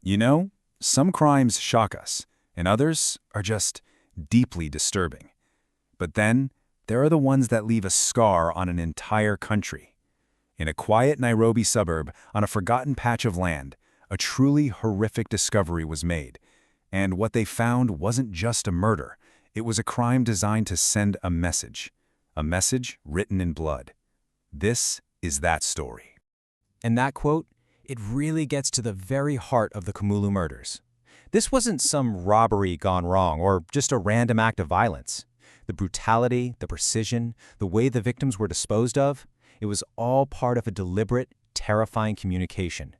You know, some crimes shock us, and others are just deeply disturbing. But then, there are the ones that leave a scar on an entire country. In a quiet Nairobi suburb, on a forgotten patch of land, a truly horrific discovery was made. And what they found wasn't just a murder. It was a crime designed to send a message written in blood. This is that story. And that quote, it really gets to the very heart of the Kumulu murders. This wasn't some robbery gone wrong or just a random act of violence. The brutality, the precision, the way the victims were disposed of, it was all part of a deliberate, terrifying communication.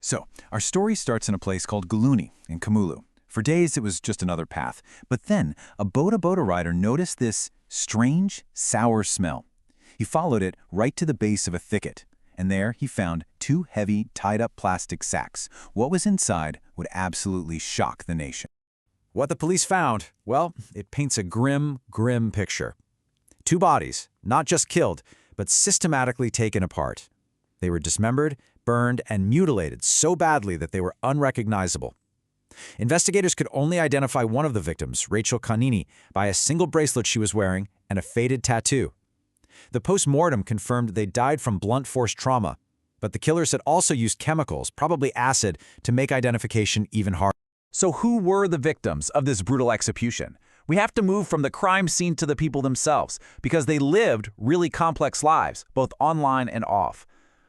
So, our story starts in a place called Guluni in Kumulu. For days, it was just another path. But then, a boda rider noticed this strange, sour smell. He followed it right to the base of a thicket. And there, he found two heavy, tied-up plastic sacks. What was inside would absolutely shock the nation. What the police found, well, it paints a grim, grim picture. Two bodies, not just killed, but systematically taken apart. They were dismembered, burned, and mutilated so badly that they were unrecognizable. Investigators could only identify one of the victims, Rachel Kanini, by a single bracelet she was wearing and a faded tattoo. The post-mortem confirmed they died from blunt force trauma, but the killers had also used chemicals, probably acid, to make identification even harder. So who were the victims of this brutal execution? We have to move from the crime scene to the people themselves, because they lived really complex lives, both online and off.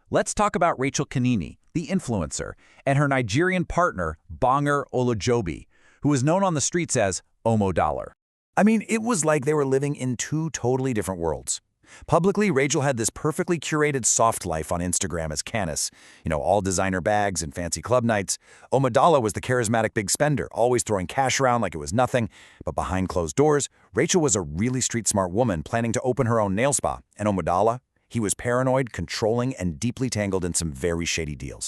Let's talk about Rachel Kanini, the influencer, and her Nigerian partner, Bonger Olojobi, who was known on the streets as Omodollar. I mean, it was like they were living in two totally different worlds. Publicly, Rachel had this perfectly curated soft life on Instagram as Canis. All designer bags and fancy club nights. Omodollar was the charismatic big spender, always throwing cash around like it was nothing. But behind closed doors, Rachel was a really street-smart woman planning to open her own nail spa. And Omodollar, he was paranoid, controlling, and deeply tangled in some very shady deals.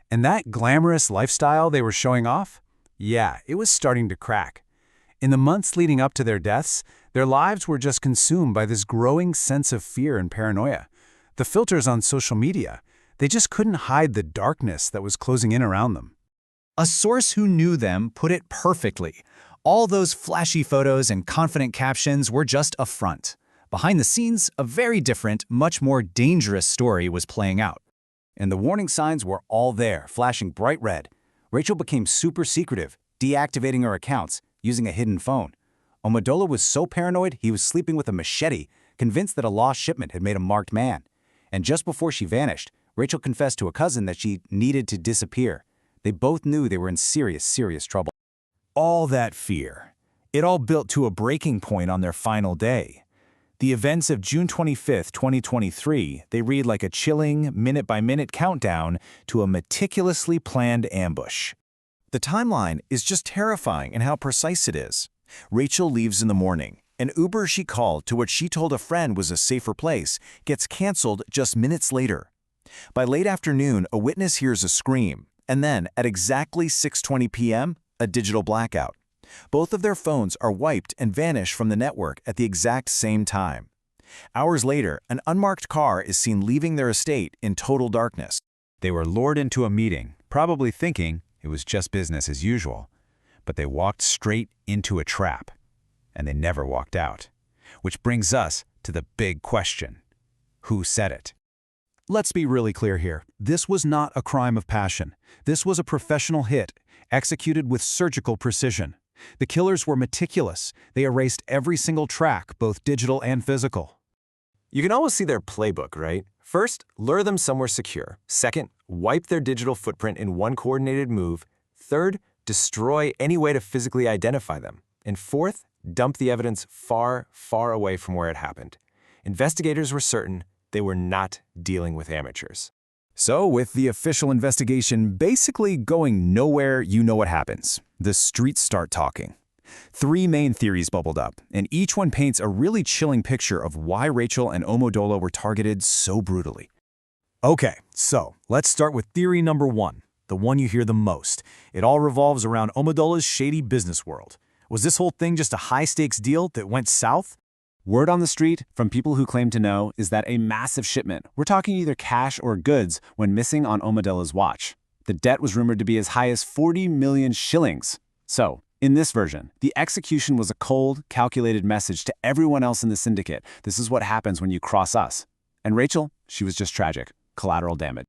And that glamorous lifestyle they were showing off? Yeah, it was starting to crack. In the months leading up to their deaths, their lives were just consumed by this growing sense of fear and paranoia. The filters on social media, they just couldn't hide the darkness that was closing in around them. A source who knew them put it perfectly. All those flashy photos and confident captions were just a front. Behind the scenes, a very different, much more dangerous story was playing out. And the warning signs were all there, flashing bright red. Rachel became super secretive, deactivating her accounts, using a hidden phone. Omodollar was so paranoid he was sleeping with a machete, convinced that a lost shipment had made a marked man. And just before she vanished, Rachel confessed to a cousin that she needed to disappear. They both knew they were in serious, serious trouble. All that fear, it all built to a breaking point on their final day. The events of June 25, 2023, they read like a chilling, minute-by-minute countdown to a meticulously planned ambush. The timeline is just terrifying in how precise it is. Rachel leaves in the morning. An Uber she called to what she told a friend was a safer place gets canceled just minutes later. By late afternoon, a witness hears a scream, and then, at exactly 6:20 p.m., a digital blackout. Both of their phones are wiped and vanish from the network at the exact same time. Hours later, an unmarked car is seen leaving their estate in total darkness. They were lured into a meeting, probably thinking it was just business as usual. But they walked straight into a trap, and they never walked out. Which brings us to the big question. Who said it? Let's be really clear here. This was not a crime of passion. This was a professional hit, executed with surgical precision. The killers were meticulous. They erased every single track, both digital and physical. You can almost see their playbook, right? First, lure them somewhere secure. Second, wipe their digital footprint in one coordinated move. Third, destroy any way to physically identify them. And fourth, dump the evidence far, far away from where it happened. Investigators were certain they were not dealing with amateurs. So, with the official investigation basically going nowhere, you know what happens. The streets start talking. 3 main theories bubbled up, and each one paints a really chilling picture of why Rachel and Omodollar were targeted so brutally. Okay, so let's start with theory number 1, the one you hear the most. It all revolves around Omodollar's shady business world. Was this whole thing just a high-stakes deal that went south? Word on the street, from people who claim to know, is that a massive shipment, we're talking either cash or goods, went missing on Omodollar's watch. The debt was rumored to be as high as 40 million shillings. So, in this version, the execution was a cold, calculated message to everyone else in the syndicate. This is what happens when you cross us. And Rachel, she was just tragic. Collateral damage.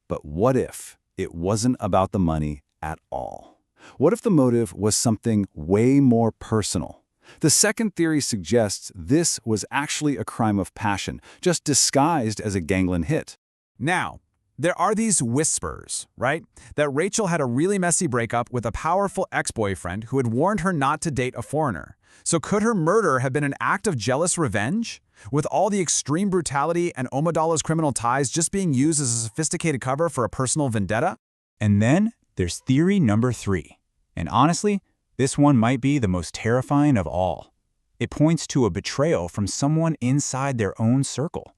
But what if it wasn't about the money at all? What if the motive was something way more personal? The second theory suggests this was actually a crime of passion, just disguised as a gangland hit. Now, there are these whispers, right? That Rachel had a really messy breakup with a powerful ex-boyfriend who had warned her not to date a foreigner. So could her murder have been an act of jealous revenge? With all the extreme brutality and Omodollar's criminal ties just being used as a sophisticated cover for a personal vendetta? And then there's theory number 3. And honestly, this one might be the most terrifying of all. It points to a betrayal from someone inside their own circle.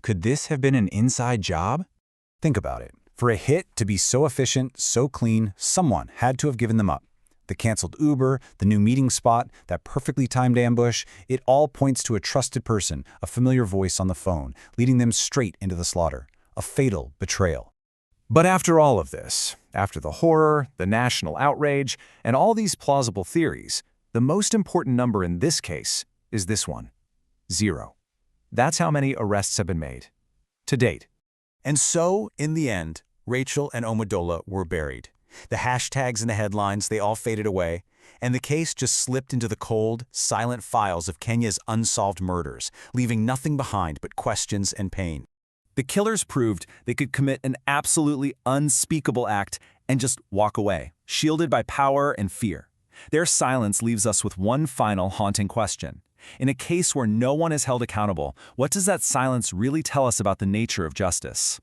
Could this have been an inside job? Think about it. For a hit to be so efficient, so clean, someone had to have given them up. The canceled Uber, the new meeting spot, that perfectly timed ambush, it all points to a trusted person, a familiar voice on the phone, leading them straight into the slaughter. A fatal betrayal. But after all of this, after the horror, the national outrage, and all these plausible theories, the most important number in this case is this one: 0. That's how many arrests have been made to date. And so, in the end, Rachel and Omodollar were buried. The hashtags and the headlines, they all faded away, and the case just slipped into the cold, silent files of Kenya's unsolved murders, leaving nothing behind but questions and pain. The killers proved they could commit an absolutely unspeakable act and just walk away, shielded by power and fear. Their silence leaves us with one final haunting question. In a case where no one is held accountable, what does that silence really tell us about the nature of justice?